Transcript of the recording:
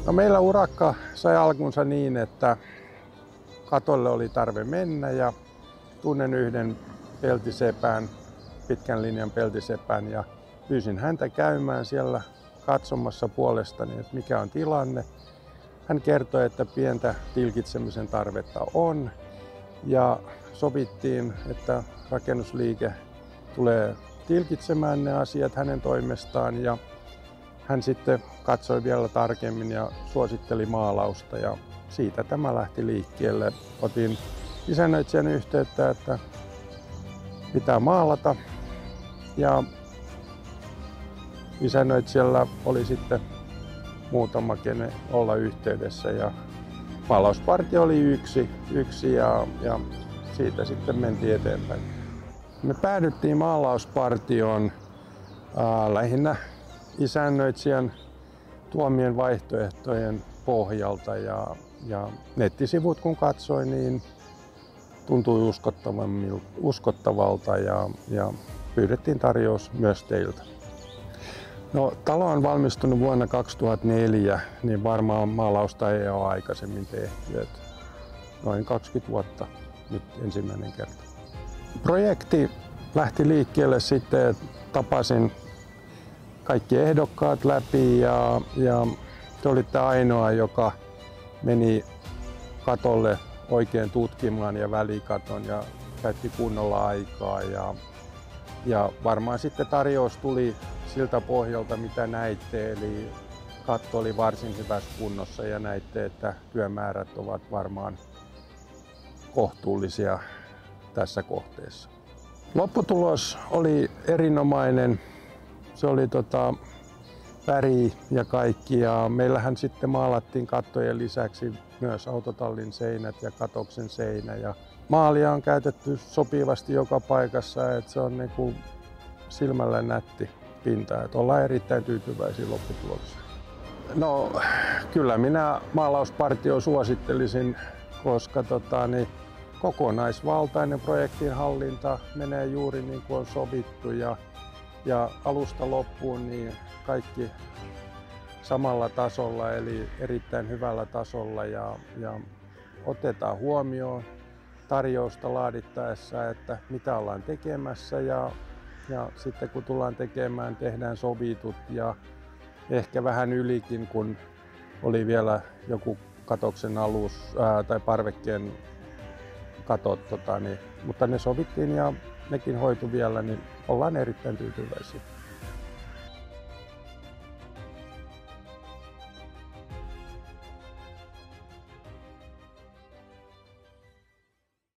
No meillä urakka sai alkunsa niin, että katolle oli tarve mennä ja tunnen yhden peltisepän, pitkän linjan peltisepän ja pyysin häntä käymään siellä katsomassa puolestani, että mikä on tilanne. Hän kertoi, että pientä tilkitsemisen tarvetta on ja sovittiin, että rakennusliike tulee tilkitsemään ne asiat hänen toimestaan ja hän sitten katsoi vielä tarkemmin ja suositteli maalausta ja siitä tämä lähti liikkeelle. Otin isännöitsijän yhteyttä, että pitää maalata ja isännöitsijällä oli sitten muutama kene olla yhteydessä ja maalauspartio oli yksi ja siitä sitten mentiin eteenpäin. Me päädyttiin maalauspartioon lähinnä isännöitsijän tuomien vaihtoehtojen pohjalta ja nettisivut kun katsoin, niin tuntui uskottavalta ja pyydettiin tarjous myös teiltä. No, talo on valmistunut vuonna 2004, niin varmaan maalausta ei ole aikaisemmin tehty. Noin 20 vuotta nyt ensimmäinen kerta. Projekti lähti liikkeelle sitten, että tapasin kaikki ehdokkaat läpi ja te olitte ainoa, joka meni katolle oikein tutkimaan ja välikaton ja käytti kunnolla aikaa. Ja varmaan sitten tarjous tuli siltä pohjalta, mitä näitte, eli katto oli varsin hyvässä kunnossa ja näitte, että työmäärät ovat varmaan kohtuullisia tässä kohteessa. Lopputulos oli erinomainen. Se oli väri ja kaikki ja meillähän sitten maalattiin kattojen lisäksi myös autotallin seinät ja katoksen seinä ja maalia on käytetty sopivasti joka paikassa, että se on niin kuin silmällä nätti pinta, että ollaan erittäin tyytyväisiä lopputulokseen. No kyllä minä maalauspartio suosittelisin, koska kokonaisvaltainen projektin hallinta menee juuri niin kuin on sovittu ja alusta loppuun niin kaikki samalla tasolla eli erittäin hyvällä tasolla ja otetaan huomioon tarjousta laadittaessa, että mitä ollaan tekemässä ja sitten kun tullaan tekemään, tehdään sovitut ja ehkä vähän ylikin, kun oli vielä joku katoksen alus tai parvekkeen katot, mutta ne sovittiin ja nekin hoitu vielä, niin ollaan erittäin tyytyväisiä.